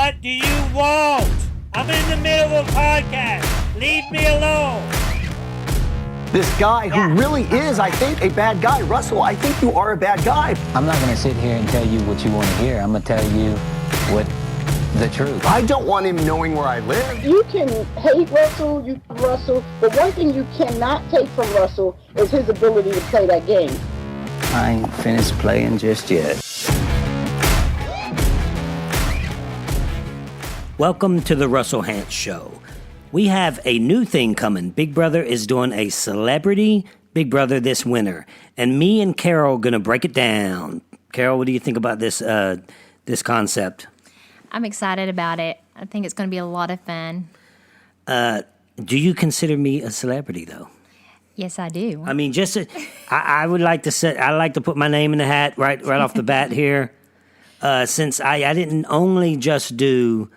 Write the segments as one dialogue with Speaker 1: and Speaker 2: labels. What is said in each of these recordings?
Speaker 1: What do you want? I'm in the middle of a podcast. Leave me alone.
Speaker 2: This guy who really is, I think, a bad guy. Russell, I think you are a bad guy.
Speaker 3: I'm not going to sit here and tell you what you want to hear. I'm going to tell you what the truth.
Speaker 2: I don't want him knowing where I live.
Speaker 4: You can hate Russell, but one thing you cannot take from Russell is his ability to play that game.
Speaker 3: I ain't finished playing just yet.
Speaker 1: Welcome to the Russell Hantz Show. We have a new thing coming. Big Brother is doing a celebrity Big Brother this winter, and me and Karyl are going to break it down. Karyl, what do you think about this concept? I'm
Speaker 5: excited about it. I think it's going to be a lot of fun.
Speaker 1: Do you consider me a celebrity, though?
Speaker 5: Yes, I do.
Speaker 1: I mean, I would like to say, I like to put my name in the hat right off the bat here. Since I didn't only just do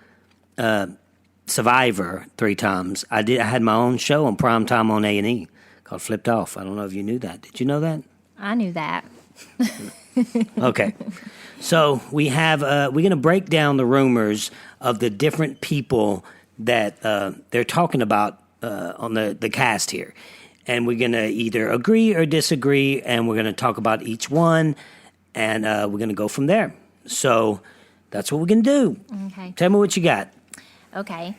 Speaker 1: Survivor 3 times. I had my own show on primetime on A&E called Flipped Off. I don't know if you knew that. Did you know that?
Speaker 5: I knew that.
Speaker 1: Okay. So we have we're going to break down the rumors of the different people that they're talking about on the cast here. And we're going to either agree or disagree, and we're going to talk about each one, and we're going to go from there. So that's what we're going to do.
Speaker 5: Okay.
Speaker 1: Tell me what you got.
Speaker 5: Okay.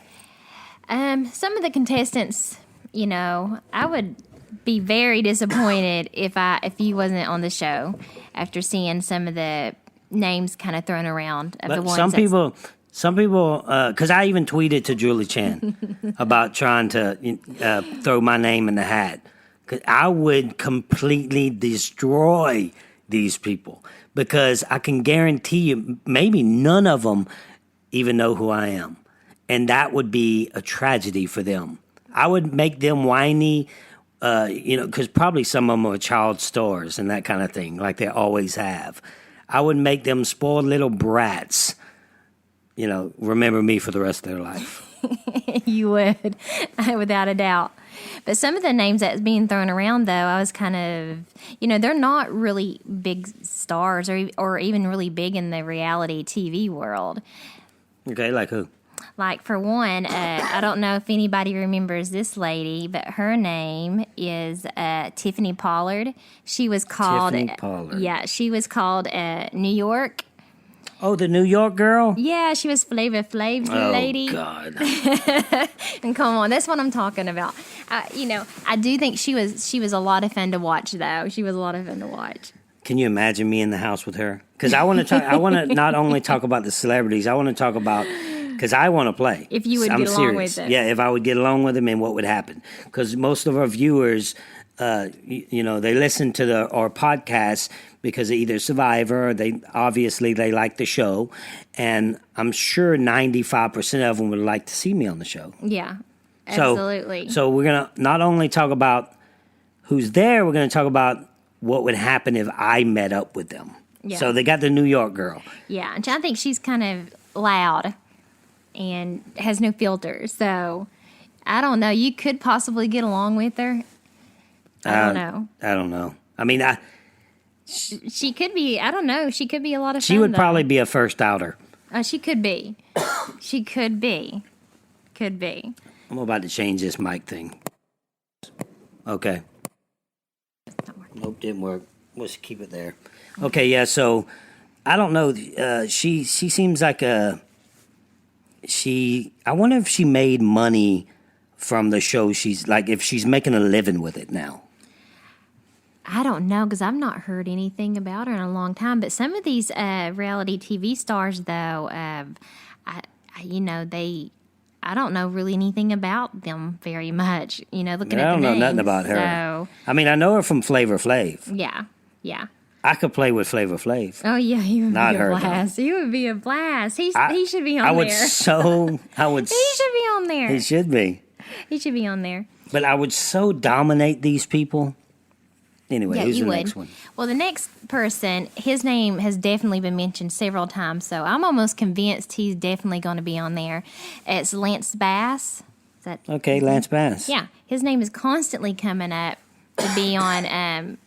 Speaker 5: Some of the contestants, I would be very disappointed if you wasn't on the show after seeing some of the names kind of thrown around of the ones.
Speaker 1: Some people, because I even tweeted to Julie Chan about trying to throw my name in the hat. 'Cause I would completely destroy these people because I can guarantee you, maybe none of them even know who I am. And that would be a tragedy for them. I would make them whiny, because probably some of them are child stars and that kind of thing, like they always have. I would make them spoiled little brats, remember me for the rest of their life.
Speaker 5: You would, without a doubt. But some of the names that's being thrown around, though, I was kind of, they're not really big stars or even really big in the reality TV world.
Speaker 1: Okay, like who?
Speaker 5: Like, for one, I don't know if anybody remembers this lady, but her name is Tiffany Pollard. She was called...
Speaker 1: Tiffany Pollard.
Speaker 5: Yeah, she was called New York.
Speaker 1: Oh, the New York girl?
Speaker 5: Yeah, she was Flavor Flav's lady.
Speaker 1: Oh, God.
Speaker 5: And come on, that's what I'm talking about. I do think she was a lot of fun to watch, though. She was a lot of fun to watch.
Speaker 1: Can you imagine me in the house with her? Because I want to not only talk about the celebrities, I want to talk about... Because I want to play.
Speaker 5: If you would get along with them.
Speaker 1: Yeah, if I would get along with them and what would happen. Because most of our viewers, they listen to our podcast because of either Survivor or they like the show. And I'm sure 95% of them would like to see me on the show.
Speaker 5: Yeah, absolutely.
Speaker 1: So we're going to not only talk about who's there, we're going to talk about what would happen if I met up with them. Yeah. So they got the New York girl.
Speaker 5: Yeah, and I think she's kind of loud and has no filter. So, I don't know. You could possibly get along with her. I don't know. I mean, she could be, I don't know. She could be a lot of fun.
Speaker 1: She would probably be a first outer.
Speaker 5: She could be. She could be. Could be.
Speaker 1: I'm about to change this mic thing. Okay. Nope, didn't work. Let's keep it there. Okay, yeah, so, I don't know. She seems like I wonder if she made money from the show. If she's making a living with it now.
Speaker 5: I don't know, because I've not heard anything about her in a long time. But some of these reality TV stars, though, I don't know really anything about them very much. Looking at the names. I don't know nothing about her.
Speaker 1: So, I mean, I know her from Flavor Flav.
Speaker 5: Yeah.
Speaker 1: I could play with Flavor Flav.
Speaker 5: Oh, yeah, you would be a blast. You would be a blast. He should be on there. He should be on there.
Speaker 1: He should be.
Speaker 5: He should be on there.
Speaker 1: But I would so dominate these people. Anyway,
Speaker 5: yeah,
Speaker 1: who's the next one?
Speaker 5: Well, the next person, his name has definitely been mentioned several times, so I'm almost convinced he's definitely going to be on there. It's Lance Bass.
Speaker 1: Lance Bass.
Speaker 5: Yeah, his name is constantly coming up to be on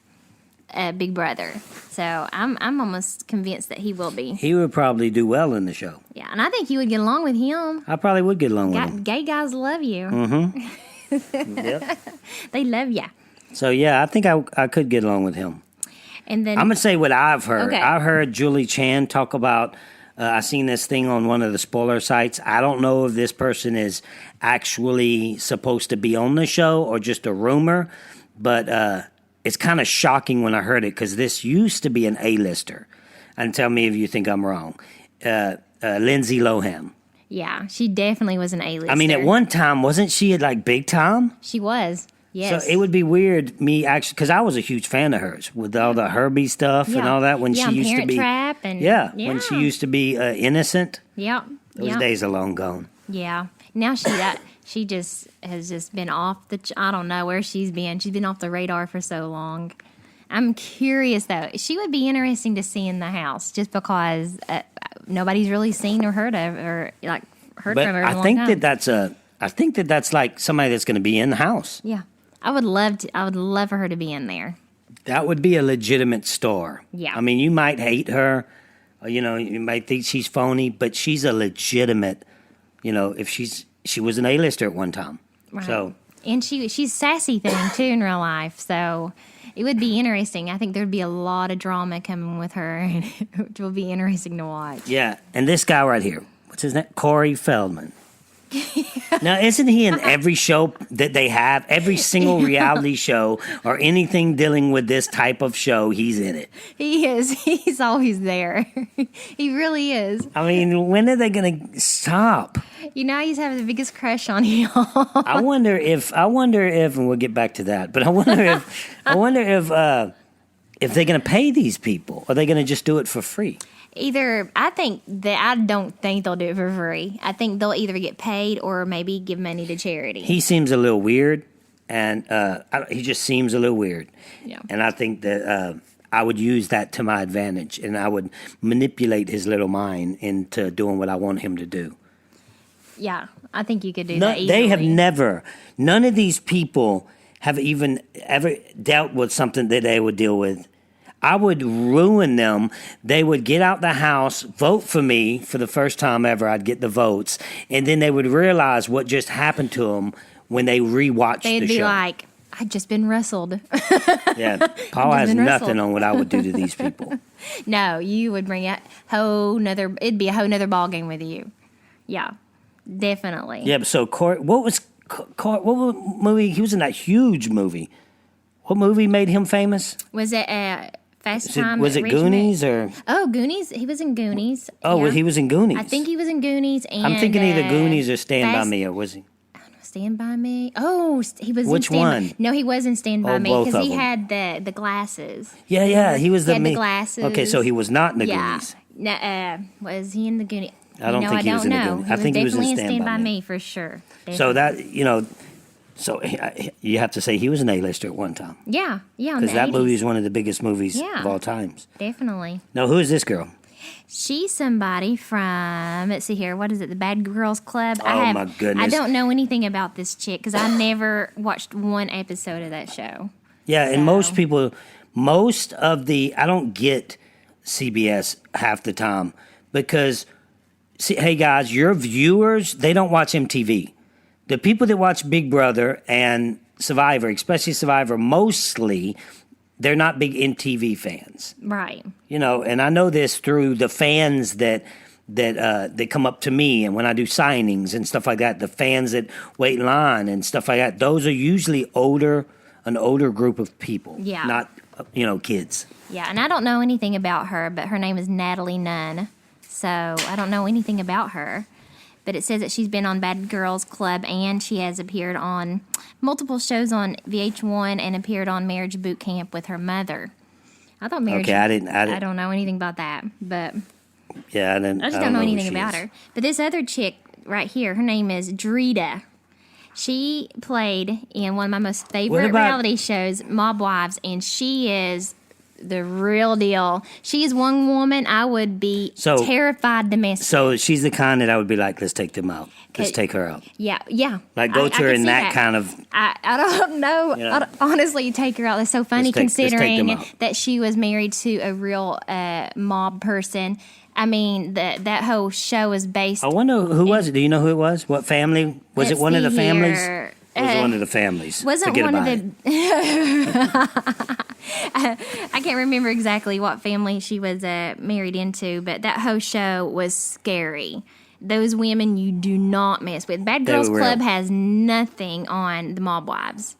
Speaker 5: Big Brother. So I'm almost convinced that he will be.
Speaker 1: He would probably do well in the show.
Speaker 5: Yeah, and I think you would get along with him.
Speaker 1: I probably would get along with him.
Speaker 5: Gay guys love you.
Speaker 1: Mm-hmm. Yep.
Speaker 5: They love you.
Speaker 1: So, yeah, I think I could get along with him.
Speaker 5: And then
Speaker 1: I'm going to say what I've heard.
Speaker 5: Okay.
Speaker 1: I've heard Julie Chan talk about, I seen this thing on one of the spoiler sites. I don't know if this person is actually supposed to be on the show or just a rumor, but it's kind of shocking when I heard it because this used to be an A-lister. And tell me if you think I'm wrong. Lindsay Lohan.
Speaker 5: yeah, she definitely was an A-lister.
Speaker 1: I mean, at one time, wasn't she like big time?
Speaker 5: She was. Yes.
Speaker 1: So it would be weird me actually, because I was a huge fan of hers with all the Herbie stuff and all that when she used to
Speaker 5: Parent
Speaker 1: be.
Speaker 5: Trap and
Speaker 1: when she used to be innocent.
Speaker 5: Yeah.
Speaker 1: Those days are long gone.
Speaker 5: Yeah. Now she just has just been off I don't know where she's been. She's been off the radar for so long. I'm curious though. She would be interesting to see in the house just because nobody's really seen or heard of her heard
Speaker 1: But
Speaker 5: from her in a
Speaker 1: I
Speaker 5: long
Speaker 1: think
Speaker 5: time.
Speaker 1: I think that's like somebody that's going to be in the house.
Speaker 5: Yeah. I would love for her to be in there.
Speaker 1: That would be a legitimate star.
Speaker 5: Yeah.
Speaker 1: I mean, you might hate her, or, you might think she's phony, but she's a legitimate, if she was an A-lister at one time.
Speaker 5: Right.
Speaker 1: So,
Speaker 5: and she's sassy thing too in real life, so it would be interesting. I think there'd be a lot of drama coming with her, which will be interesting to watch.
Speaker 1: yeah. And this guy right here, what's his name? Corey Feldman. Now, isn't he in every show that they have? Every single reality show or anything dealing with this type of show, he's in it.
Speaker 5: He is. He's always there. He really is.
Speaker 1: I mean, when are they going to stop?
Speaker 5: He's having the biggest crush on you.
Speaker 1: I wonder if, and we'll get back to that, but I wonder if they're going to pay these people. Or are they going to just do it for free?
Speaker 5: I don't think they'll do it for free. I think they'll either get paid or maybe give money to charity.
Speaker 1: He seems a little weird, and he just seems a little weird.
Speaker 5: Yeah.
Speaker 1: And I think that I would use that to my advantage, and I would manipulate his little mind into doing what I want him to do.
Speaker 5: Yeah, I think you could do that easily.
Speaker 1: They have never, none of these people have even ever dealt with something that they would deal with. I would ruin them. They would get out the house, vote for me for the first time ever. I'd get the votes. And then they would realize what just happened to them when they rewatched the show.
Speaker 5: They'd be like, I've just been rustled.
Speaker 1: Yeah, Paul has nothing on what I would do to these people.
Speaker 5: No, you would bring it'd be a whole nother ballgame with you. Yeah, definitely.
Speaker 1: Yeah, so what was movie? He was in that huge movie. What movie made him famous?
Speaker 5: Was it Fast Time?
Speaker 1: Was it Goonies or?
Speaker 5: Oh, Goonies. He was in Goonies.
Speaker 1: Oh,
Speaker 5: yeah.
Speaker 1: He was in Goonies.
Speaker 5: I think he was in Goonies. And
Speaker 1: I'm thinking either Goonies or Stand By Me, or was he?
Speaker 5: Stand By Me. Oh, he was.
Speaker 1: Which
Speaker 5: in Stand
Speaker 1: one?
Speaker 5: By, no, he was in Stand By Me
Speaker 1: both
Speaker 5: because
Speaker 1: of
Speaker 5: he
Speaker 1: them.
Speaker 5: had the glasses.
Speaker 1: Yeah, he was
Speaker 5: He had the glasses.
Speaker 1: Okay, so he was not in the
Speaker 5: Yeah.
Speaker 1: Goonies.
Speaker 5: No, was he in the Goonies?
Speaker 1: I don't think he was in the Goonies. I think he was in
Speaker 5: definitely
Speaker 1: Stand By Me
Speaker 5: for sure.
Speaker 1: So so you have to say he was an A-lister at one time.
Speaker 5: Yeah,
Speaker 1: Because that movie is one of the biggest movies
Speaker 5: Yeah.
Speaker 1: of all times.
Speaker 5: Definitely.
Speaker 1: Now, who is this girl?
Speaker 5: She's somebody from, let's see here, what is it, the Bad Girls Club?
Speaker 1: Oh, my goodness.
Speaker 5: I don't know anything about this chick because I never watched one episode of that show.
Speaker 1: Yeah, and most I don't get CBS half the time because, hey guys, your viewers, they don't watch MTV. The people that watch Big Brother and Survivor, especially Survivor, mostly, they're not big MTV fans.
Speaker 5: Right.
Speaker 1: And I know this through the fans that come up to me, and when I do signings and stuff like that, the fans that wait in line and stuff like that, those are usually an older group of people.
Speaker 5: Yeah.
Speaker 1: Not, kids.
Speaker 5: Yeah, and I don't know anything about her, but her name is Natalie Nunn. So I don't know anything about her. But it says that she's been on Bad Girls Club and she has appeared on multiple shows on VH1 and appeared on Marriage Boot Camp with her mother. I thought Marriage.
Speaker 1: Okay,
Speaker 5: I don't know anything about that, but
Speaker 1: yeah, I
Speaker 5: just don't know anything about her. But this other chick right here, her name is Drita. She played in one of my most favorite reality shows, Mob Wives, and she is the real deal. She's one woman I would be terrified to mess with.
Speaker 1: So she's the kind that I would be like, let's take them out. Let's take her out.
Speaker 5: Yeah.
Speaker 1: Like go to her in that kind of.
Speaker 5: I don't know.
Speaker 1: Yeah.
Speaker 5: Honestly, take her out. That's so funny
Speaker 1: Let's take
Speaker 5: considering that she was married to a real mob person. I mean, that whole show was based.
Speaker 1: I wonder who was it. Do you know who it was? What family? Was it one of the families?
Speaker 5: Here.
Speaker 1: It was one of the families.
Speaker 5: Wasn't
Speaker 1: Forget
Speaker 5: one of
Speaker 1: about
Speaker 5: the. I can't remember exactly what family she was married into, but that whole show was scary. Those women you do not mess with. Bad Girls Club has nothing on the mob wives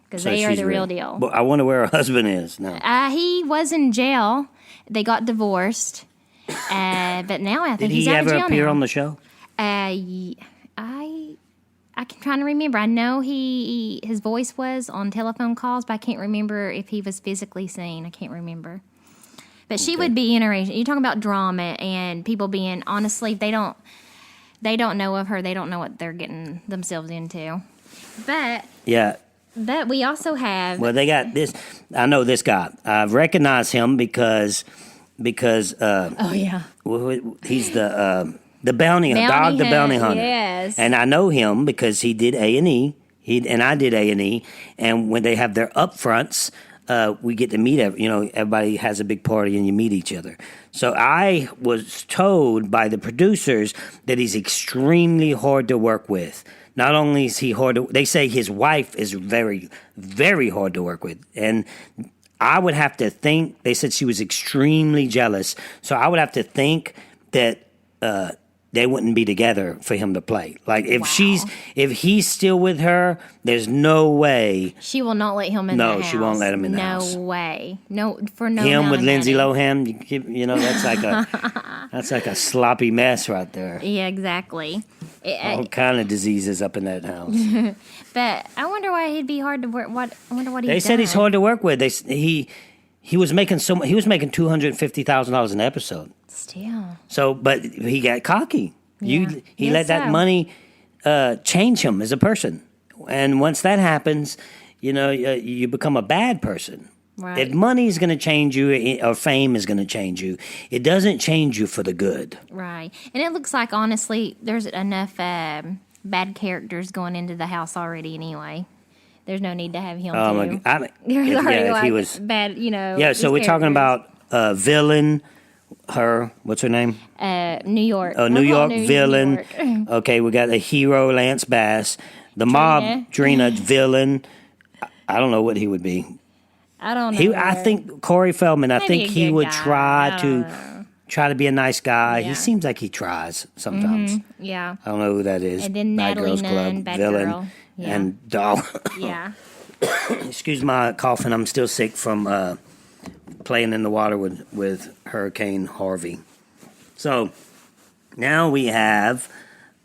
Speaker 5: because they are the real deal.
Speaker 1: But I wonder where her husband is now.
Speaker 5: He was in jail. They got divorced, but now I think he's out of jail.
Speaker 1: Did he ever appear
Speaker 5: now.
Speaker 1: on the show?
Speaker 5: I can try to remember. I know his voice was on telephone calls, but I can't remember if he was physically seen. I can't remember. But she would be interesting. You're talking about drama and people being honestly, they don't know of her. They don't know what they're getting themselves into. But But we also have.
Speaker 1: Well, they got this. I know this guy. I recognize him because.
Speaker 5: Oh yeah.
Speaker 1: He's the bounty hunter, Dog the Bounty Hunter.
Speaker 5: Yes.
Speaker 1: And I know him because he did A&E. And I did A&E. And when they have their upfronts, we get to meet, everybody has a big party and you meet each other. So I was told by the producers that he's extremely hard to work with. Not only is he they say his wife is very, very hard to work with. And I would have to think, they said she was extremely jealous. So I would have to think that they wouldn't be together for him to play. Like if he's still with her, there's no way
Speaker 5: she will not let him in the house.
Speaker 1: No, she won't let him in the house.
Speaker 5: No way. No, for no.
Speaker 1: Him with Lindsay Lohan, that's like a sloppy mess right there.
Speaker 5: Yeah, exactly.
Speaker 1: All kind of diseases up in that house.
Speaker 5: But I wonder why he'd be hard to work. I wonder what he.
Speaker 1: They said he's hard to work with. He was making $250,000 an episode.
Speaker 5: Still.
Speaker 1: So, but he got cocky.
Speaker 5: Yeah.
Speaker 1: He let that money change him as a person. And once that happens, you become a bad person.
Speaker 5: Right.
Speaker 1: If money is going to change you or fame is going to change you, it doesn't change you for the good.
Speaker 5: Right. And it looks like, honestly, there's enough bad characters going into the house already anyway. There's no need to have him too. There's already
Speaker 1: he was
Speaker 5: bad,
Speaker 1: Yeah, so we're talking about villain. What's her name?
Speaker 5: New York.
Speaker 1: Oh, New York villain. Okay, we got a hero, Lance Bass. The mob, Drina, villain. I don't know what he would be.
Speaker 5: I don't know.
Speaker 1: I think Corey Feldman. I think he would try to be a nice guy.
Speaker 5: Yeah.
Speaker 1: He seems like he tries sometimes.
Speaker 5: Mm-hmm. Yeah.
Speaker 1: I don't know who that is.
Speaker 5: And then
Speaker 1: Bad
Speaker 5: Natalie
Speaker 1: Girls
Speaker 5: Nunn,
Speaker 1: Club,
Speaker 5: Bad
Speaker 1: villain,
Speaker 5: Girl. Yeah.
Speaker 1: and Doll.
Speaker 5: Yeah.
Speaker 1: Excuse my coughing. I'm still sick from playing in the water with Hurricane Harvey. So now we have.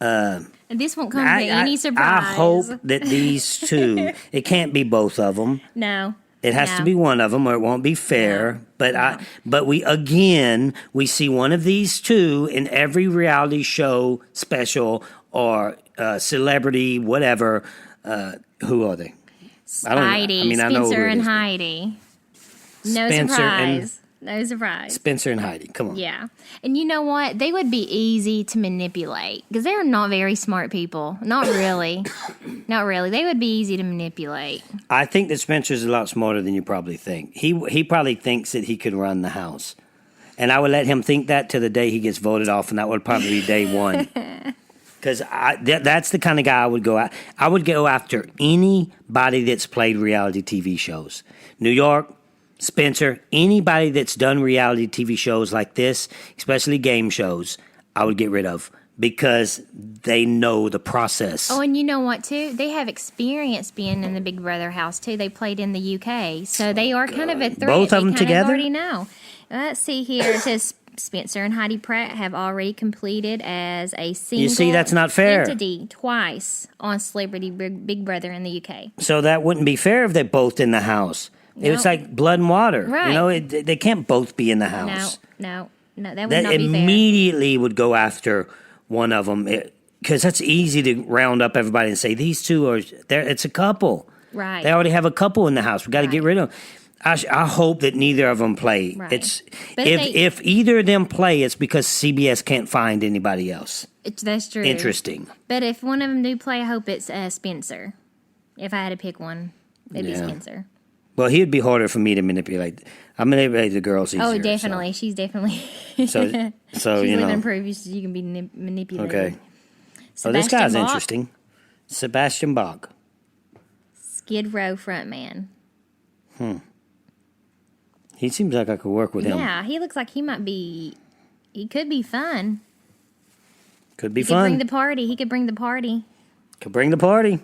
Speaker 5: And this won't come to any surprise.
Speaker 1: I hope that these two. It can't be both of them.
Speaker 5: No.
Speaker 1: It has to be one of them, or it won't be fair.
Speaker 5: No.
Speaker 1: But we see one of these two in every reality show, special, or celebrity, whatever. Who are they?
Speaker 5: Heidi,
Speaker 1: I know who
Speaker 5: Spencer
Speaker 1: it
Speaker 5: and
Speaker 1: is.
Speaker 5: Heidi. No
Speaker 1: Spencer
Speaker 5: surprise. No surprise.
Speaker 1: Spencer and Heidi. Come on.
Speaker 5: Yeah. And you know what? They would be easy to manipulate because they're not very smart people. Not really. Not really. They would be easy to manipulate.
Speaker 1: I think that Spencer's a lot smarter than you probably think. He probably thinks that he could run the house. And I would let him think that to the day he gets voted off, and that would probably be day one. Because that's the kind of guy I would go after. I would go after anybody that's played reality TV shows. New York, Spencer, anybody that's done reality TV shows like this, especially game shows, I would get rid of because they know the process.
Speaker 5: Oh, and you know what, too? They have experience being in the Big Brother house, too. They played in the UK, so they are kind of a threat.
Speaker 1: Both of them together?
Speaker 5: Already know. Let's see here. It says Spencer and Heidi Pratt have already completed as a single
Speaker 1: You see, that's not fair.
Speaker 5: entity twice on Celebrity Big Brother in the UK.
Speaker 1: So that wouldn't be fair if they're both in the house.
Speaker 5: No.
Speaker 1: It's like blood and water.
Speaker 5: Right.
Speaker 1: They can't both be in the house.
Speaker 5: No, that would
Speaker 1: That
Speaker 5: not be fair.
Speaker 1: immediately would go after one of them because that's easy to round up everybody and say these two are there. It's a couple.
Speaker 5: Right.
Speaker 1: They already have a couple in the house. We got to get rid of them. I hope that neither of them play.
Speaker 5: Right.
Speaker 1: It's
Speaker 5: But
Speaker 1: if either of them play, it's because CBS can't find anybody else.
Speaker 5: That's true.
Speaker 1: Interesting.
Speaker 5: But if one of them do play, I hope it's Spencer. If I had to pick one, it'd be Spencer.
Speaker 1: Well, he'd be harder for me to manipulate. I manipulate the girls easier.
Speaker 5: Oh, definitely.
Speaker 1: So.
Speaker 5: She's definitely.
Speaker 1: So
Speaker 5: She's
Speaker 1: you know.
Speaker 5: living proof you can be manipulated.
Speaker 1: Okay.
Speaker 5: Sebastian
Speaker 1: This guy's
Speaker 5: Bach,
Speaker 1: interesting. Sebastian Bach.
Speaker 5: Skid Row frontman.
Speaker 1: He seems like I could work with him.
Speaker 5: Yeah, he looks like he might be. He could be fun.
Speaker 1: Could be
Speaker 5: He could
Speaker 1: fun.
Speaker 5: bring the party. He could bring the party.
Speaker 1: Could bring the party.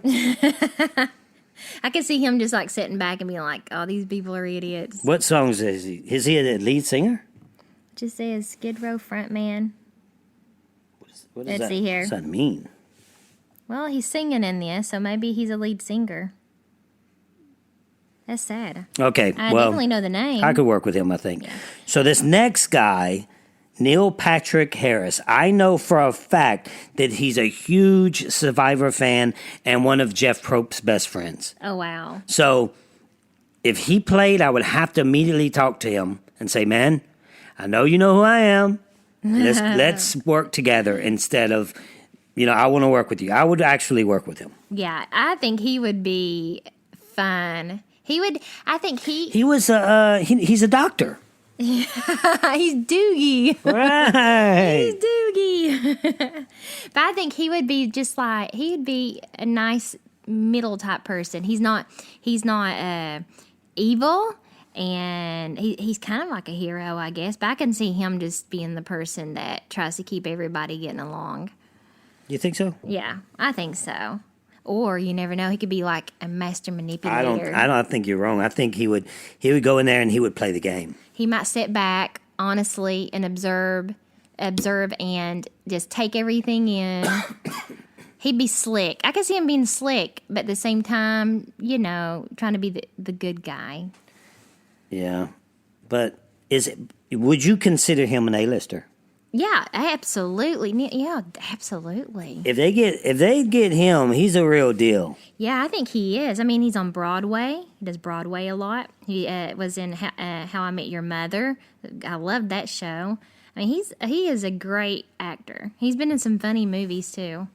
Speaker 5: I could see him just like sitting back and being like, "Oh, these people are idiots."
Speaker 1: What songs is he? Is he the lead singer?
Speaker 5: Just says Skid Row frontman.
Speaker 1: What does
Speaker 5: Let's
Speaker 1: that,
Speaker 5: see here.
Speaker 1: What does that mean?
Speaker 5: Well, he's singing in this, so maybe he's a lead singer. That's sad.
Speaker 1: Okay,
Speaker 5: I
Speaker 1: well,
Speaker 5: definitely know the name.
Speaker 1: I could work with him, I think. So this next guy, Neil Patrick Harris, I know for a fact that he's a huge Survivor fan and one of Jeff Probst's best friends.
Speaker 5: Oh, wow.
Speaker 1: So if he played, I would have to immediately talk to him and say, man, I know you know who I am. Let's work together instead of, I want to work with you. I would actually work with him.
Speaker 5: Yeah, I think he would be fun. I think
Speaker 1: He was he's a doctor.
Speaker 5: he's Doogie.
Speaker 1: Right.
Speaker 5: He's Doogie. But I think he would be just like, he'd be a nice middle type person. He's not evil, and he's kind of like a hero, I guess. But I can see him just being the person that tries to keep everybody getting along.
Speaker 1: You think so?
Speaker 5: Yeah, I think so. Or you never know, he could be like a master manipulator.
Speaker 1: I don't think you're wrong. I think he would go in there and he would play the game.
Speaker 5: He might sit back honestly and observe and just take everything in. He'd be slick. I could see him being slick, but at the same time, trying to be the good guy.
Speaker 1: Yeah. But would you consider him an A-lister?
Speaker 5: Yeah, absolutely. Yeah, absolutely.
Speaker 1: If they get him, he's a real deal.
Speaker 5: Yeah, I think he is. I mean, he's on Broadway. He does Broadway a lot. He was in How I Met Your Mother. I loved that show. I mean, he is a great actor. He's been in some funny movies too.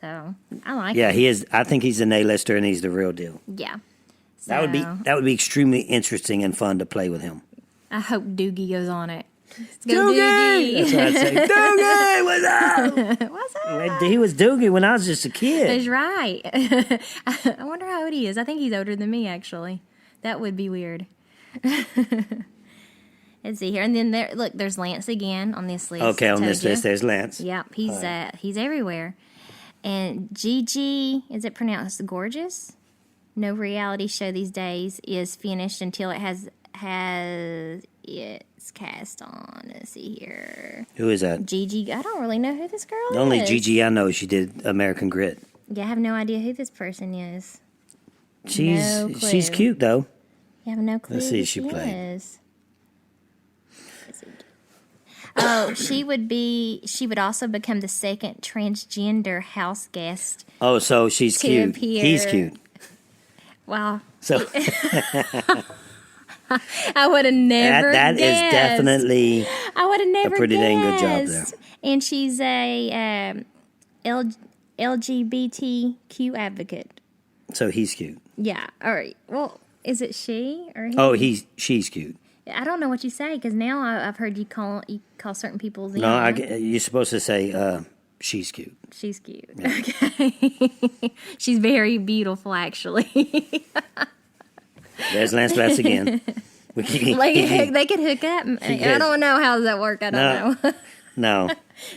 Speaker 5: So I like.
Speaker 1: Yeah,
Speaker 5: him.
Speaker 1: he is. I think he's an A-lister and he's the real deal.
Speaker 5: Yeah. So,
Speaker 1: That would be extremely interesting and fun to play with him.
Speaker 5: I hope Doogie goes on it. Let's go,
Speaker 1: Doogie!
Speaker 5: Doogie!
Speaker 1: That's what I'd say. Doogie, what's up?
Speaker 5: What's up?
Speaker 1: He was Doogie when I was just a kid.
Speaker 5: That's right. I wonder how old he is. I think he's older than me, actually. That would be weird. Let's see here. And then there's Lance again on this list.
Speaker 1: Okay, on this list, there's Lance.
Speaker 5: Yep, he's everywhere. And Gigi, is it pronounced gorgeous? No reality show these days is finished until it has it's cast on. Let's see here.
Speaker 1: Who is that?
Speaker 5: Gigi. I don't really know who this girl is.
Speaker 1: The only Gigi I know, she did American Grit.
Speaker 5: Yeah, I have no idea who this person is.
Speaker 1: She's cute though.
Speaker 5: You have no clue
Speaker 1: Let's see
Speaker 5: who
Speaker 1: if she played.
Speaker 5: is. Oh, she would also become the second transgender house guest.
Speaker 1: Oh, so she's
Speaker 5: To
Speaker 1: cute.
Speaker 5: appear.
Speaker 1: He's cute.
Speaker 5: Wow.
Speaker 1: So
Speaker 5: I would have never
Speaker 1: that is
Speaker 5: guessed.
Speaker 1: definitely
Speaker 5: I would have never
Speaker 1: a pretty
Speaker 5: guessed.
Speaker 1: dang good job there.
Speaker 5: And she's a LGBTQ advocate.
Speaker 1: so he's cute.
Speaker 5: Yeah. All right. Well, is it she or he?
Speaker 1: Oh, she's cute.
Speaker 5: I don't know what you say because now I've heard you call certain people.
Speaker 1: No, you're supposed to say she's cute.
Speaker 5: She's cute. Yeah. Okay. She's very beautiful, actually.
Speaker 1: There's Lance Bass again.
Speaker 5: They could hook up. I don't know how does that work. I don't know.
Speaker 1: No.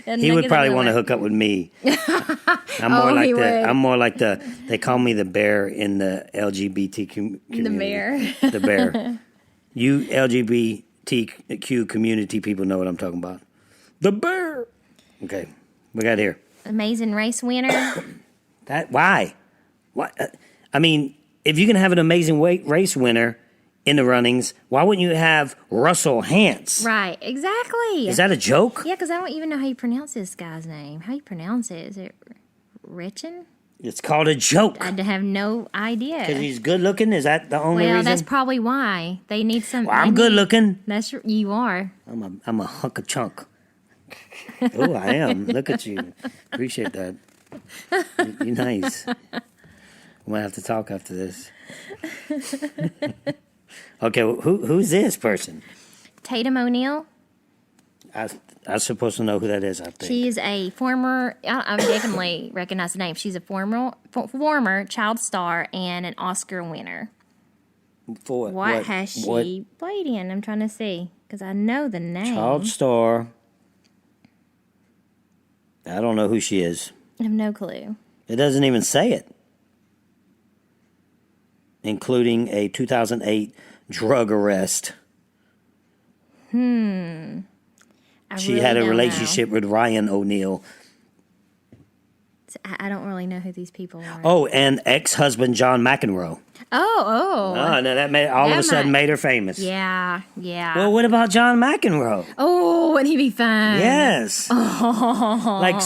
Speaker 5: Doesn't
Speaker 1: He
Speaker 5: make
Speaker 1: would
Speaker 5: it
Speaker 1: probably
Speaker 5: that
Speaker 1: want to
Speaker 5: way.
Speaker 1: hook up with me.
Speaker 5: He would.
Speaker 1: I'm more like they call me the bear in the LGBT community.
Speaker 5: The bear.
Speaker 1: The bear. You LGBTQ community people know what I'm talking about. The bear. Okay. We got here.
Speaker 5: Amazing race winner.
Speaker 1: Why? I mean, if you can have an amazing race winner in the runnings, why wouldn't you have Russell Hantz?
Speaker 5: Right. Exactly.
Speaker 1: Is that a joke?
Speaker 5: Yeah, because I don't even know how you pronounce this guy's name. How you pronounce it? Is it Richin?
Speaker 1: It's called a joke.
Speaker 5: I have no idea.
Speaker 1: Because he's good looking? Is that the only reason?
Speaker 5: Well, that's probably why. They need some...
Speaker 1: Well, I'm good looking.
Speaker 5: You are.
Speaker 1: I'm a hunk of chunk. Oh, I am. Look at you. Appreciate that. You're nice. We might have to talk after this. Okay, well, who's this person?
Speaker 5: Tatum O'Neal.
Speaker 1: I'm supposed to know who that is, I think.
Speaker 5: She's a former... I definitely recognize the name. She's a former child star and an Oscar winner.
Speaker 1: For
Speaker 5: What has she played in? I'm trying to see. Because I know the name.
Speaker 1: Child star. I don't know who she is.
Speaker 5: I have no clue.
Speaker 1: It doesn't even say it. Including a 2008 drug arrest. She
Speaker 5: really
Speaker 1: had a
Speaker 5: don't
Speaker 1: relationship with Ryan O'Neal.
Speaker 5: I don't really know who these people are.
Speaker 1: Oh, and ex-husband John McEnroe.
Speaker 5: Oh.
Speaker 1: Oh, no, that all of a sudden made her famous.
Speaker 5: Yeah.
Speaker 1: Well, what about John McEnroe?
Speaker 5: Oh, wouldn't he be fun?
Speaker 1: Yes.
Speaker 5: Oh.
Speaker 1: Like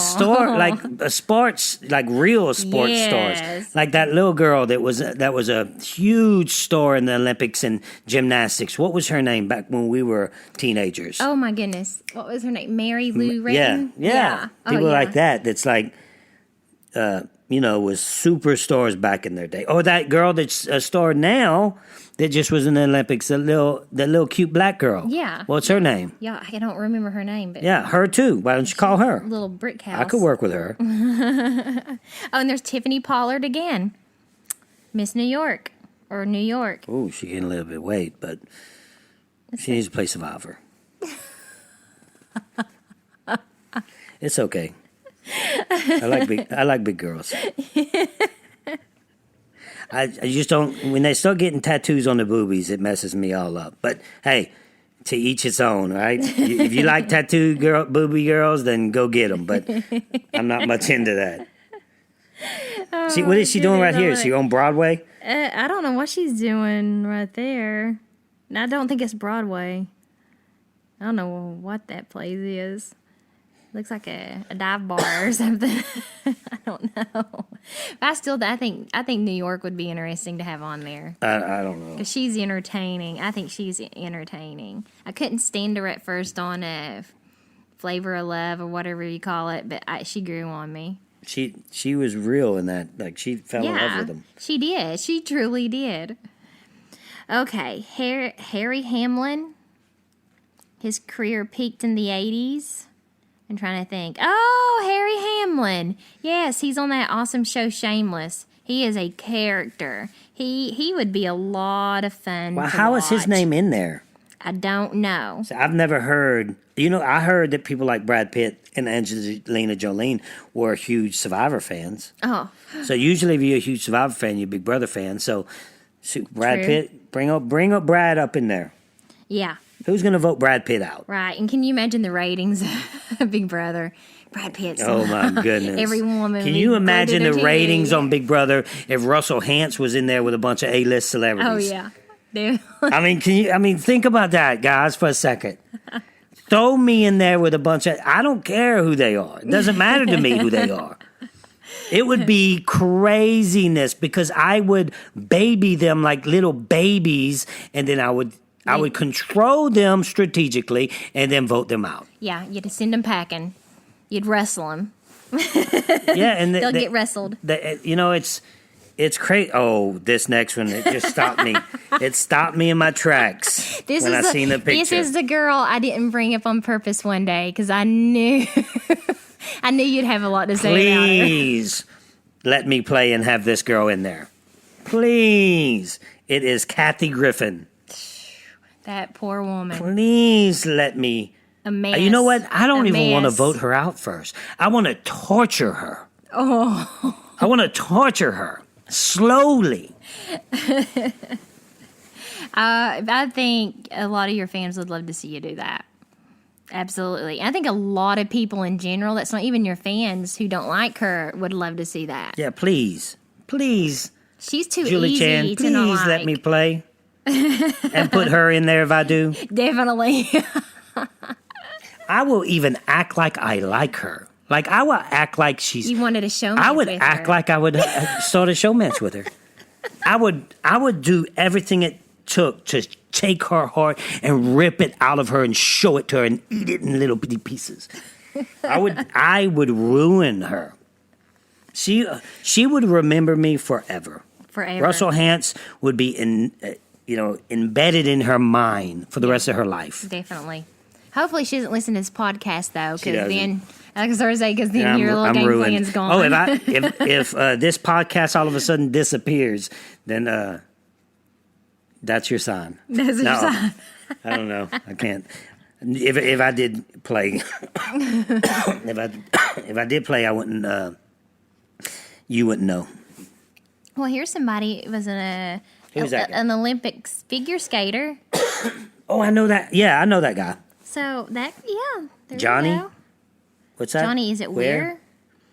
Speaker 1: sports, like real sports stars. Like that little girl that was a huge star in the Olympics and gymnastics. What was her name back when we were teenagers?
Speaker 5: Oh my goodness. What was her name? Mary Lou Retton?
Speaker 1: Yeah. People like that. That's like, was superstars back in their day. Or that girl that's a star now that just was in the Olympics, that little cute black girl.
Speaker 5: Yeah.
Speaker 1: What's her name?
Speaker 5: Yeah, I don't remember her name. But
Speaker 1: yeah, her too. Why don't you call her?
Speaker 5: Little brick house.
Speaker 1: I could work with her.
Speaker 5: Oh, and there's Tiffany Pollard again. Miss New York. Or New York.
Speaker 1: Oh, she gained a little bit of weight, but she needs to play Survivor. It's okay. I like big girls. I just don't. When they start getting tattoos on the boobies, it messes me all up. But hey, to each its own, right? If you like booby girls, then go get them. But I'm not much into that. See, what is she doing right here? Is she on Broadway?
Speaker 5: I don't know what she's doing right there. I don't think it's Broadway. I don't know what that place is. Looks like a dive bar or something. I don't know. But I think New York would be interesting to have on there.
Speaker 1: I don't know.
Speaker 5: Because she's entertaining. I think she's entertaining. I couldn't stand her at first on Flavor of Love or whatever you call it, but she grew on me.
Speaker 1: She was real in that. Like, she fell in love with him.
Speaker 5: She did. She truly did. Okay. Harry Hamlin. His career peaked in the 80s. I'm trying to think. Oh, Harry Hamlin. Yes, he's on that awesome show Shameless. He is a character. He would be a lot of fun.
Speaker 1: Well, how is his name in there?
Speaker 5: I don't know.
Speaker 1: So I've never heard. I heard that people like Brad Pitt and Angelina Jolie were huge Survivor fans.
Speaker 5: Oh.
Speaker 1: So usually if you're a huge Survivor fan, you're a Big Brother fan. So Brad Pitt, bring up Brad up in there.
Speaker 5: Yeah.
Speaker 1: Who's going to vote Brad Pitt out?
Speaker 5: Right. And can you imagine the ratings of Big Brother? Brad Pitt.
Speaker 1: Oh, my goodness.
Speaker 5: Every woman.
Speaker 1: Can you imagine the ratings on Big Brother if Russell Hantz was in there with a bunch of A-list celebrities?
Speaker 5: Oh, yeah. Dude.
Speaker 1: Think about that, guys, for a second. Throw me in there with a bunch of... I don't care who they are. It doesn't matter to me who they are. It would be craziness because I would baby them like little babies, and then I would control them strategically and then vote them out.
Speaker 5: Yeah, you'd send them packing. You'd wrestle them.
Speaker 1: Yeah, and
Speaker 5: they'll get wrestled.
Speaker 1: It's crazy. Oh, this next one, it just stopped me. It stopped me in my tracks when I seen the picture.
Speaker 5: This is the girl I didn't bring up on purpose one day because I knew you'd have a lot to say about her.
Speaker 1: Please let me play and have this girl in there. Please. It is Kathy Griffin.
Speaker 5: That poor woman.
Speaker 1: Please let me.
Speaker 5: A mess.
Speaker 1: You know what? I don't even want to vote her out first. I want to torture her.
Speaker 5: Oh.
Speaker 1: I want to torture her slowly.
Speaker 5: I think a lot of your fans would love to see you do that. Absolutely. I think a lot of people in general, that's not even your fans who don't like her, would love to see that.
Speaker 1: Yeah, please. Please.
Speaker 5: She's too
Speaker 1: Julie
Speaker 5: easy
Speaker 1: Chan,
Speaker 5: to not like.
Speaker 1: please let me play. And put her in there if I do.
Speaker 5: Definitely.
Speaker 1: I will even act like I like her. Like, I would act like she's...
Speaker 5: You wanted a showmance
Speaker 1: I would
Speaker 5: with
Speaker 1: act
Speaker 5: her.
Speaker 1: like I would start a showmance with her. I would do everything it took to take her heart and rip it out of her and show it to her and eat it in little bitty pieces. I would ruin her. She would remember me forever.
Speaker 5: Forever.
Speaker 1: Russell Hantz would be embedded in her mind for the rest of her life.
Speaker 5: Definitely. Hopefully she doesn't listen to this podcast, though,
Speaker 1: She
Speaker 5: because
Speaker 1: doesn't.
Speaker 5: then, because then your little game plan's gone.
Speaker 1: Oh, if this podcast all of a sudden disappears, then that's your sign.
Speaker 5: That's your sign.
Speaker 1: I don't know. I can't. If I did play, if I did play, I wouldn't. You wouldn't know.
Speaker 5: Well, here's somebody who was an Olympics figure skater.
Speaker 1: Oh, I know that. Yeah, I know that guy.
Speaker 5: So there
Speaker 1: Johnny?
Speaker 5: you go.
Speaker 1: What's that?
Speaker 5: Johnny, is it Weir?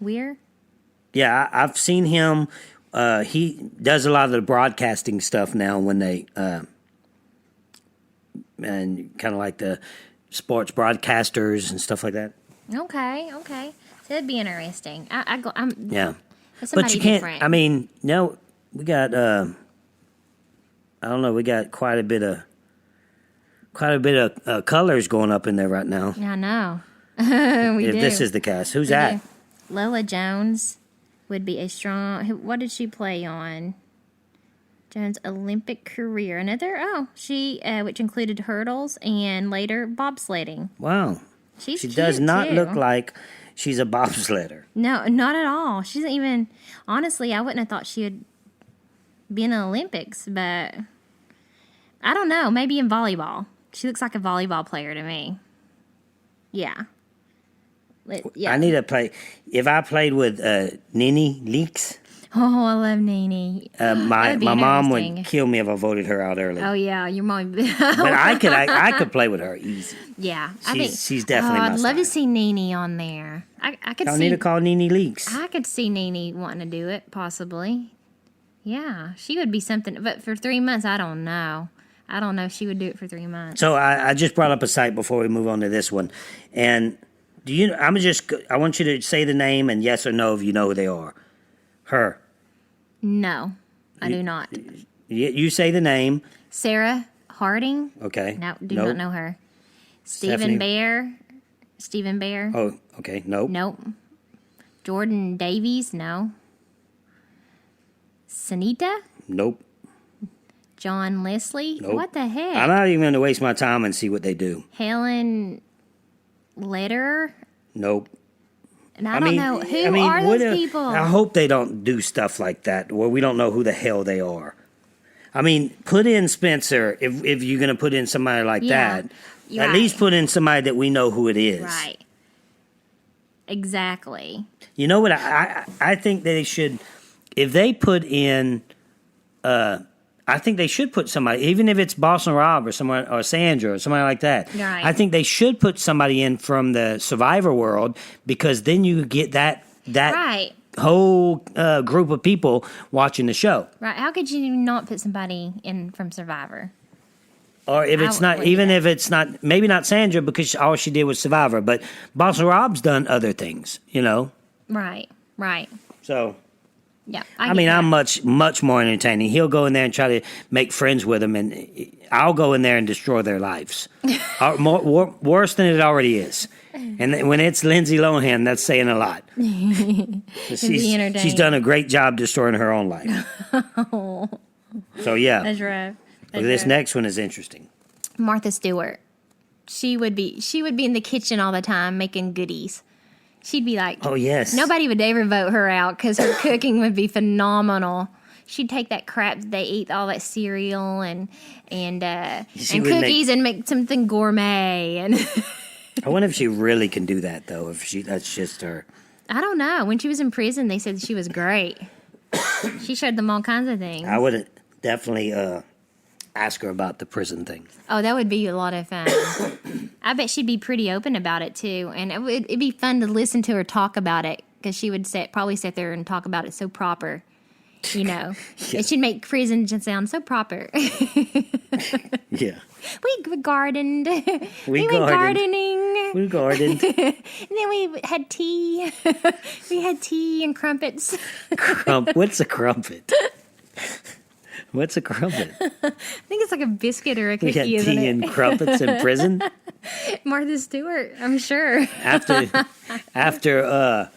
Speaker 5: Weir?
Speaker 1: Yeah, I've seen him. He does a lot of the broadcasting stuff now when they, and kind of like the sports broadcasters and stuff like that.
Speaker 5: Okay. So that'd be interesting. I'm
Speaker 1: Yeah.
Speaker 5: that's
Speaker 1: But
Speaker 5: somebody
Speaker 1: you can't,
Speaker 5: different.
Speaker 1: I mean, no, we got, I don't know, we got quite a bit of colors going up in there right now.
Speaker 5: I know. we
Speaker 1: If
Speaker 5: do.
Speaker 1: this is the cast. Who's
Speaker 5: We
Speaker 1: that?
Speaker 5: do. Lola Jones would be a strong. What did she play on? Jones' Olympic career. She which included hurdles and later bobsledding.
Speaker 1: Wow.
Speaker 5: She
Speaker 1: does not look like she's a bobsledder.
Speaker 5: No, not at all. She doesn't even. Honestly, I wouldn't have thought she would be in the Olympics, but I don't know. Maybe in volleyball. She looks like a volleyball player to me. Yeah.
Speaker 1: I need to play. If I played with Nene Leakes,
Speaker 5: Oh, I love Nene.
Speaker 1: my
Speaker 5: That'd be
Speaker 1: mom
Speaker 5: interesting.
Speaker 1: would kill me if I voted her out early.
Speaker 5: Oh yeah, your mom.
Speaker 1: But I could play with her easy.
Speaker 5: Yeah,
Speaker 1: She's definitely my
Speaker 5: I'd love to
Speaker 1: style.
Speaker 5: see Nene on there. I could
Speaker 1: Y'all
Speaker 5: see.
Speaker 1: need to call Nene Leakes.
Speaker 5: I could see Nene wanting to do it, possibly. Yeah, she would be something. But for 3 months, I don't know. I don't know if she would do it for 3 months.
Speaker 1: So I just brought up a site before we move on to this one, and I want you to say the name and yes or no if you know who they are. Her.
Speaker 5: No, I do not.
Speaker 1: You say the name.
Speaker 5: Sarah Harding.
Speaker 1: Okay.
Speaker 5: No, do
Speaker 1: Nope.
Speaker 5: not know her.
Speaker 1: Stephanie.
Speaker 5: Stephen Bear.
Speaker 1: Oh, okay. Nope.
Speaker 5: Nope. Jordan Davies. No. Sunita.
Speaker 1: Nope.
Speaker 5: John Leslie.
Speaker 1: Nope.
Speaker 5: What the heck?
Speaker 1: I'm not even going to waste my time and see what they do.
Speaker 5: Helen Lederer.
Speaker 1: Nope.
Speaker 5: And I don't know. Who are those people?
Speaker 1: I hope they don't do stuff like that where we don't know who the hell they are. I mean, put in Spencer if you're going to put in somebody like
Speaker 5: Yeah,
Speaker 1: that.
Speaker 5: you're
Speaker 1: At
Speaker 5: right.
Speaker 1: least put in somebody that we know who it is.
Speaker 5: Right. Exactly.
Speaker 1: You know what? I think they should, if they put in, I think they should put somebody, even if it's Boston Rob or someone or Sandra or somebody like that.
Speaker 5: Right.
Speaker 1: I think they should put somebody in from the Survivor world because then you get that
Speaker 5: Right.
Speaker 1: whole group of people watching the show.
Speaker 5: Right. How could you not put somebody in from Survivor?
Speaker 1: Or if it's not,
Speaker 5: wouldn't
Speaker 1: even
Speaker 5: do
Speaker 1: if it's not, maybe not Sandra because all she did was Survivor, but Boston Rob's done other things, you know?
Speaker 5: Right. Right.
Speaker 1: So,
Speaker 5: Yeah.
Speaker 1: I mean, I'm much more entertaining. He'll go in there and try to make friends with them, and I'll go in there and destroy their lives. Worse than it already is. And when it's Lindsay Lohan, that's saying a lot. She's done a great job destroying her own life. So, yeah.
Speaker 5: That's right.
Speaker 1: Look, this next one is interesting.
Speaker 5: Martha Stewart. She would be in the kitchen all the time making goodies. She'd be like,
Speaker 1: Oh, yes.
Speaker 5: nobody would ever vote her out because her cooking would be phenomenal. She'd take that crap that they eat, all that cereal and
Speaker 1: She would
Speaker 5: cookies, and make something gourmet. And
Speaker 1: I wonder if she really can do that, though, that's just her.
Speaker 5: I don't know. When she was in prison, they said she was great. She showed them all kinds of things.
Speaker 1: I would definitely ask her about the prison thing.
Speaker 5: Oh, that would be a lot of fun. I bet she'd be pretty open about it, too. And it'd be fun to listen to her talk about it because she would probably sit there and talk about it so proper. You know, it should make prison just sound so proper.
Speaker 1: Yeah.
Speaker 5: We gardened.
Speaker 1: We
Speaker 5: went
Speaker 1: gardened.
Speaker 5: gardening.
Speaker 1: We gardened.
Speaker 5: And then we had tea. We had tea and crumpets.
Speaker 1: What's a crumpet? What's a crumpet?
Speaker 5: I think it's like a biscuit or a
Speaker 1: We
Speaker 5: cookie,
Speaker 1: had
Speaker 5: isn't
Speaker 1: tea
Speaker 5: it?
Speaker 1: and crumpets in prison.
Speaker 5: Martha Stewart, I'm sure.
Speaker 1: After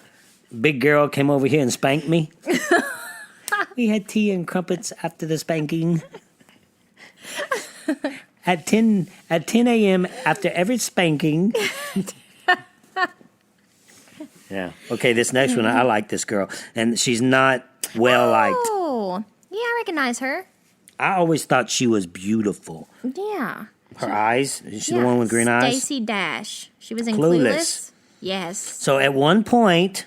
Speaker 1: big girl came over here and spanked me. We had tea and crumpets after the spanking. At 10 a.m. after every spanking. Yeah. Okay, this next one, I like this girl. And she's not well liked.
Speaker 5: Oh, yeah, I recognize her.
Speaker 1: I always thought she was beautiful.
Speaker 5: Yeah.
Speaker 1: Her eyes, is she the one with green eyes?
Speaker 5: Stacey Dash. She was in
Speaker 1: Clueless.
Speaker 5: Clueless. Yes.
Speaker 1: So at one point,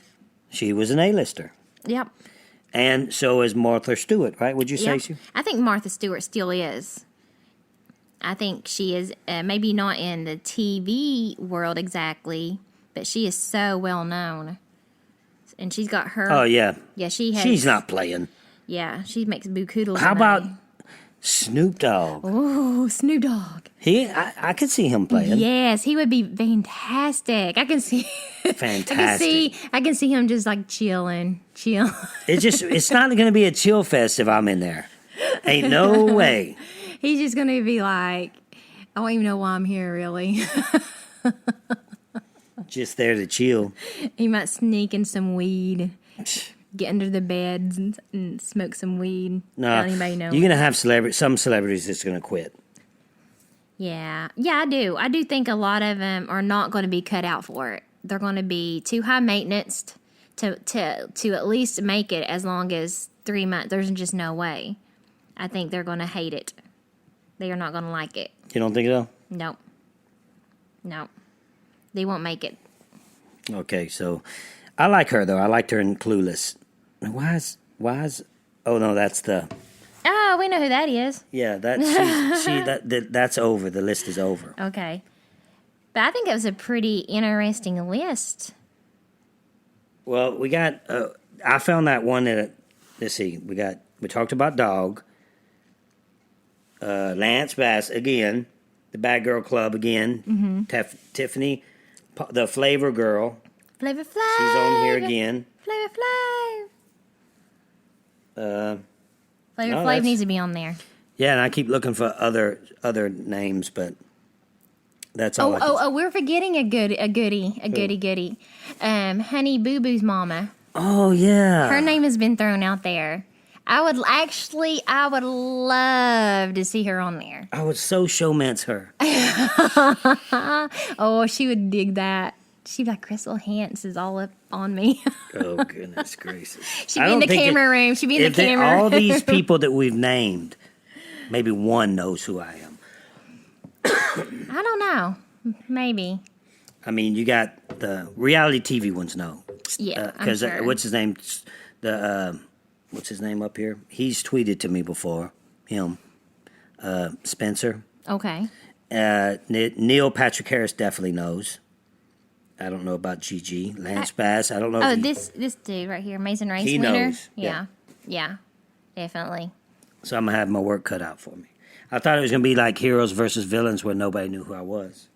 Speaker 1: she was an A-lister.
Speaker 5: Yep.
Speaker 1: And so is Martha Stewart, right? Would you say
Speaker 5: Yep.
Speaker 1: she?
Speaker 5: I think Martha Stewart still is. I think she is, maybe not in the TV world exactly, but she is so well known. And she's got her.
Speaker 1: Oh, yeah.
Speaker 5: Yeah, she has.
Speaker 1: She's not playing.
Speaker 5: Yeah, she makes boo-koodles.
Speaker 1: How
Speaker 5: of
Speaker 1: about
Speaker 5: money.
Speaker 1: Snoop Dogg?
Speaker 5: Oh, Snoop Dogg.
Speaker 1: I could see him playing.
Speaker 5: Yes, he would be fantastic. I can see.
Speaker 1: Fantastic.
Speaker 5: I can see him just like chilling.
Speaker 1: It's not going to be a chill fest if I'm in there. Ain't no way.
Speaker 5: He's just going to be like, I don't even know why I'm here, really.
Speaker 1: Just there to chill.
Speaker 5: He might sneak in some weed, get under the beds and smoke some weed.
Speaker 1: No,
Speaker 5: Without anybody knowing.
Speaker 1: you're going to have some celebrities that's going to quit.
Speaker 5: Yeah, I do. I do think a lot of them are not going to be cut out for it. They're going to be too high maintenance to at least make it as long as 3 months. There's just no way. I think they're going to hate it. They are not going to like it.
Speaker 1: You don't think so?
Speaker 5: Nope. They won't make it.
Speaker 1: Okay, so I like her though. I liked her in Clueless. Why is? Oh no, that's the.
Speaker 5: Oh, we know who that is.
Speaker 1: Yeah, that's over. The list is over.
Speaker 5: Okay. But I think it was a pretty interesting list.
Speaker 1: Well, we got. I found that one that. Let's see. We talked about Dog. Lance Bass again. The Bad Girl Club again. Mm-hmm. Tiffany, the Flavor Girl.
Speaker 5: Flavor Flav.
Speaker 1: She's on here again.
Speaker 5: Flavor Flav. Flavor
Speaker 1: no,
Speaker 5: Flav
Speaker 1: that's-
Speaker 5: needs to be on there.
Speaker 1: Yeah, and I keep looking for other names, but that's all.
Speaker 5: We're forgetting a goody. Honey Boo Boo's mama.
Speaker 1: Oh yeah.
Speaker 5: Her name has been thrown out there. I would love to see her on there.
Speaker 1: I would so showmance her.
Speaker 5: Oh, she would dig that. She'd be like, Crystal Hance is all up on me.
Speaker 1: Oh goodness gracious.
Speaker 5: She'd be in the camera room. She'd be in the camera
Speaker 1: All
Speaker 5: room.
Speaker 1: these people that we've named, maybe one knows who I am.
Speaker 5: I don't know. Maybe.
Speaker 1: I mean, you got the reality TV ones know.
Speaker 5: Yeah, I'm
Speaker 1: Because
Speaker 5: sure.
Speaker 1: what's his name? What's his name up here? He's tweeted to me before. Him. Spencer.
Speaker 5: Okay.
Speaker 1: Neil Patrick Harris definitely knows. I don't know about Gigi. Lance Bass, I don't know.
Speaker 5: Oh, this dude right here, Mason Race
Speaker 1: He
Speaker 5: winner.
Speaker 1: knows, yeah.
Speaker 5: Yeah, definitely.
Speaker 1: So I'm going to have my work cut out for me. I thought it was going to be like heroes versus villains where nobody knew who I was.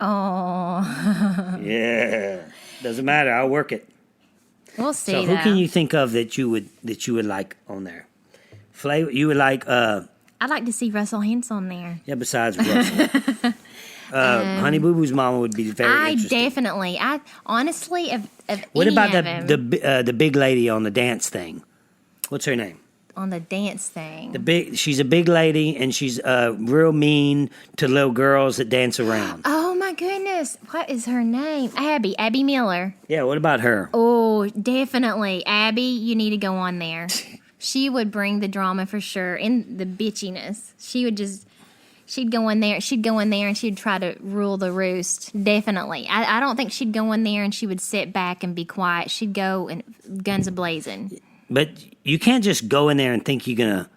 Speaker 5: Oh,
Speaker 1: Yeah. Doesn't matter. I'll work it.
Speaker 5: we'll see.
Speaker 1: So who can you think of that you would like on there? Flavor, you would like
Speaker 5: I'd like to see Russell Hance on there.
Speaker 1: yeah, besides Russell. Honey Boo Boo's mama would be very interesting.
Speaker 5: Definitely. I honestly, of
Speaker 1: What
Speaker 5: any
Speaker 1: about
Speaker 5: of them
Speaker 1: the big lady on the dance thing? What's her name?
Speaker 5: on the dance thing.
Speaker 1: She's a big lady and she's real mean to little girls that dance around.
Speaker 5: Oh my goodness, what is her name? Abby Miller.
Speaker 1: Yeah, what about her?
Speaker 5: Oh, definitely, Abby. You need to go on there. She would bring the drama for sure and the bitchiness. She'd go in there. She'd go in there and she'd try to rule the roost. Definitely. I don't think she'd go in there and she would sit back and be quiet. She'd go and guns a-blazing.
Speaker 1: But you can't just go in there and think you're going to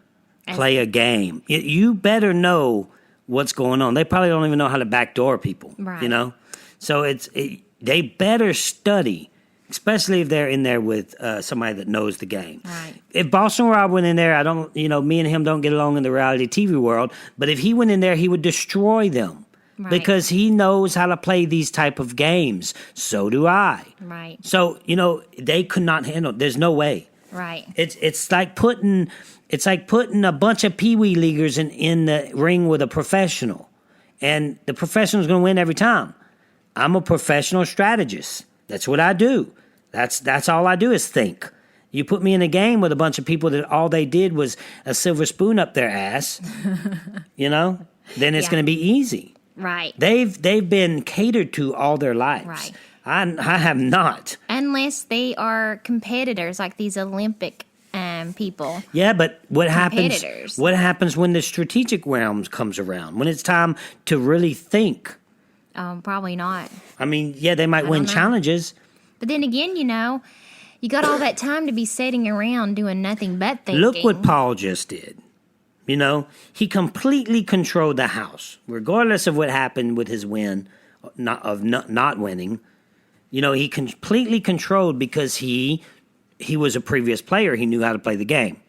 Speaker 1: play a game. You better know what's going on. They probably don't even know how to backdoor people,
Speaker 5: Right.
Speaker 1: you know? So they better study especially if they're in there with somebody that knows the game.
Speaker 5: Right.
Speaker 1: If Boston Rob went in there, I don't, me and him don't get along in the reality TV world, but if he went in there, he would destroy them.
Speaker 5: Right.
Speaker 1: Because he knows how to play these type of games. So do I.
Speaker 5: Right.
Speaker 1: So, they could not handle it. There's no way.
Speaker 5: Right.
Speaker 1: It's like putting a bunch of peewee leaguers in the ring with a professional. And the professional's going to win every time. I'm a professional strategist. That's what I do. That's all I do is think. You put me in a game with a bunch of people that all they did was a silver spoon up their ass, then it's going to be easy.
Speaker 5: Right.
Speaker 1: They've been catered to all their lives.
Speaker 5: Right.
Speaker 1: I have not.
Speaker 5: Unless they are competitors, like these Olympic people.
Speaker 1: Yeah, but what happens?
Speaker 5: Competitors.
Speaker 1: What happens when the strategic realm comes around? When it's time to really think?
Speaker 5: Probably not.
Speaker 1: I mean, yeah, they might win
Speaker 5: know.
Speaker 1: challenges.
Speaker 5: But then again, you got all that time to be sitting around doing nothing but thinking.
Speaker 1: Look what Paul just did. He completely controlled the house, regardless of what happened with his win, not winning. He completely controlled because he was a previous player. He knew how to play the game.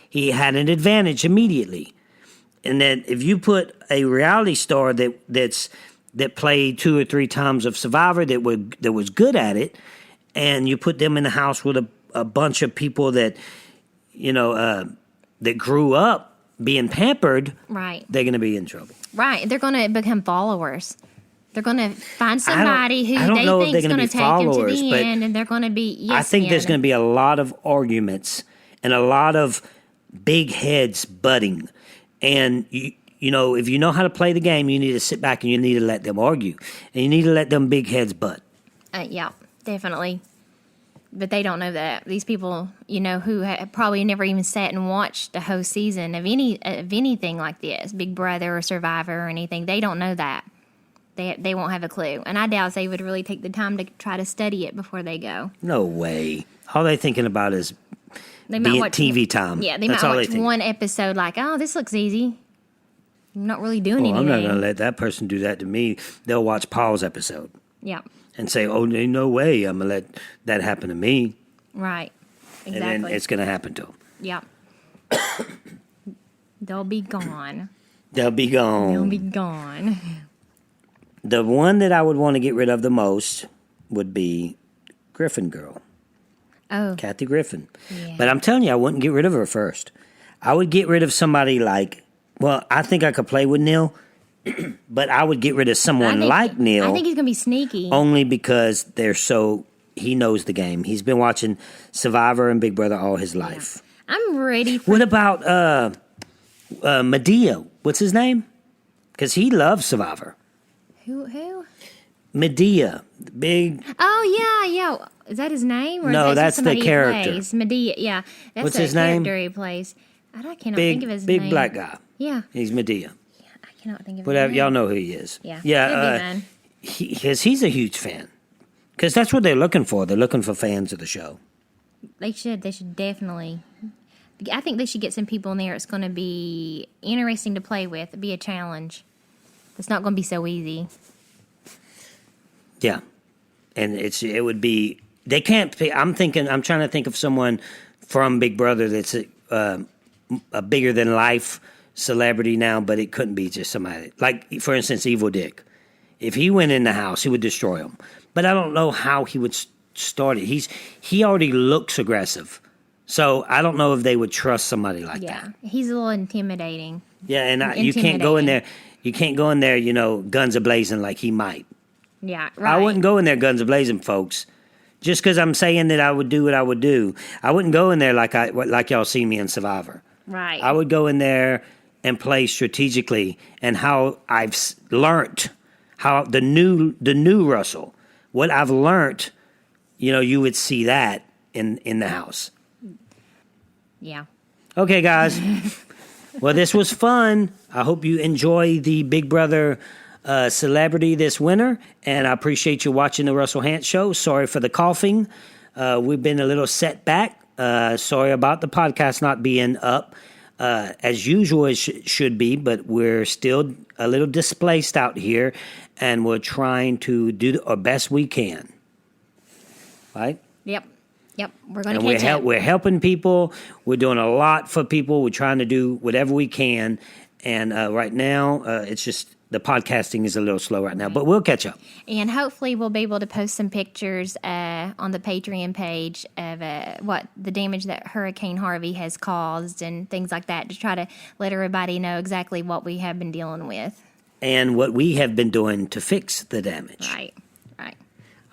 Speaker 1: He had an advantage immediately. And that if you put a reality star that played 2 or 3 times of Survivor that was good at it, and you put them in the house with a bunch of people that that grew up being pampered,
Speaker 5: right,
Speaker 1: they're going to be in trouble.
Speaker 5: Right, they're going to become followers. They're going to find somebody who
Speaker 1: I don't
Speaker 5: they
Speaker 1: know if
Speaker 5: think
Speaker 1: they're
Speaker 5: is
Speaker 1: gonna
Speaker 5: going
Speaker 1: be
Speaker 5: to take them to
Speaker 1: followers,
Speaker 5: the
Speaker 1: but
Speaker 5: end, and they're going to be. Yes,
Speaker 1: I think there's
Speaker 5: men.
Speaker 1: going to be a lot of arguments and a lot of big heads butting. And if you know how to play the game, you need to sit back and you need to let them argue, and you need to let them big heads butt.
Speaker 5: Yeah, definitely. But they don't know that. These people, who probably never even sat and watched a whole season of anything like this, Big Brother or Survivor or anything, they don't know that. They won't have a clue. And I doubt they would really take the time to try to study it before they go.
Speaker 1: No way. All they're thinking about is
Speaker 5: They might watch
Speaker 1: TV time.
Speaker 5: Yeah, they
Speaker 1: That's
Speaker 5: might
Speaker 1: all
Speaker 5: watch
Speaker 1: they think.
Speaker 5: one episode like, oh, this looks easy. I'm not really doing
Speaker 1: I'm
Speaker 5: anything.
Speaker 1: not going to let that person do that to me. They'll watch Paul's episode.
Speaker 5: Yeah.
Speaker 1: And say, oh, ain't no way I'm going to let that happen to me.
Speaker 5: Right. Exactly.
Speaker 1: And then it's going to happen to them.
Speaker 5: Yeah. They'll be gone.
Speaker 1: They'll be gone.
Speaker 5: They'll be gone.
Speaker 1: The one that I would want to get rid of the most would be Griffin Girl.
Speaker 5: Oh.
Speaker 1: Kathy Griffin.
Speaker 5: Yeah.
Speaker 1: But I'm telling you, I wouldn't get rid of her first. I would get rid of somebody like, I think I could play with Neil, but I would get rid of someone like Neil.
Speaker 5: I think he's going to be sneaky.
Speaker 1: Only because he knows the game. He's been watching Survivor and Big Brother all his life.
Speaker 5: Yeah. I'm ready for...
Speaker 1: What about Medea? What's his name? Because he loves Survivor.
Speaker 5: Who?
Speaker 1: Medea. Big...
Speaker 5: Oh, yeah. Is that his name? Or
Speaker 1: No,
Speaker 5: is that
Speaker 1: that's
Speaker 5: just
Speaker 1: the
Speaker 5: somebody he
Speaker 1: character.
Speaker 5: plays? Medea, yeah. That's
Speaker 1: What's
Speaker 5: the
Speaker 1: his name?
Speaker 5: character he plays. I cannot think of his name.
Speaker 1: Big black guy.
Speaker 5: Yeah.
Speaker 1: He's Medea.
Speaker 5: I cannot think of
Speaker 1: Whatever,
Speaker 5: his name.
Speaker 1: y'all know who he is.
Speaker 5: Yeah.
Speaker 1: Yeah.
Speaker 5: Could be, man.
Speaker 1: Because he's a huge fan. Because that's what they're looking for. They're looking for fans of the show.
Speaker 5: They should definitely. I think they should get some people in there. It's going to be interesting to play with. It'd be a challenge. It's not going to be so easy.
Speaker 1: Yeah. And it would be, they can't pick, I'm trying to think of someone from Big Brother that's a bigger than life celebrity now, but it couldn't be just somebody. Like, for instance, Evil Dick. If he went in the house, he would destroy him. But I don't know how he would start it. He already looks aggressive. So I don't know if they would trust somebody like that.
Speaker 5: Yeah, he's a little intimidating.
Speaker 1: Yeah, and you can't go in there. You can't go in there, guns a-blazing like he might.
Speaker 5: Yeah, right.
Speaker 1: I wouldn't go in there guns a-blazing, folks. Just because I'm saying that I would do what I would do. I wouldn't go in there like y'all see me in Survivor.
Speaker 5: Right.
Speaker 1: I would go in there and play strategically, and how I've learned how the new Russell, what I've learned, you would see that in the house.
Speaker 5: Yeah.
Speaker 1: Okay, guys. Well, this was fun. I hope you enjoy the Big Brother celebrity this winter, and I appreciate you watching the Russell Hantz Show. Sorry for the coughing. We've been a little setback. Sorry about the podcast not being up as usual as should be, but we're still a little displaced out here, and we're trying to do our best we can. Right?
Speaker 5: Yep. We're going to
Speaker 1: And
Speaker 5: catch up.
Speaker 1: we're helping people. We're doing a lot for people. We're trying to do whatever we can. And right now, it's just the podcasting is a little slow right now, but we'll catch up.
Speaker 5: And hopefully we'll be able to post some pictures on the Patreon page of what the damage that Hurricane Harvey has caused and things like that to try to let everybody know exactly what we have been dealing with.
Speaker 1: And what we have been doing to fix the damage.
Speaker 5: Right.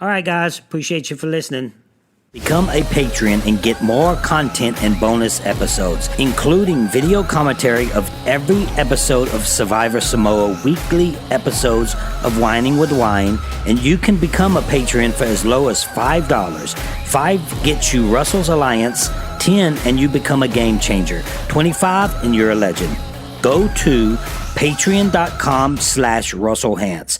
Speaker 1: All right, guys. Appreciate you for listening. Become a patron and get more content and bonus episodes, including video commentary of every episode of Survivor Samoa, weekly episodes of Whining with Wine, and you can become a patron for as low as $5. $5 gets you Russell's Alliance, $10 and you become a game changer, $25 and you're a legend. Go to patreon.com/RussellHance.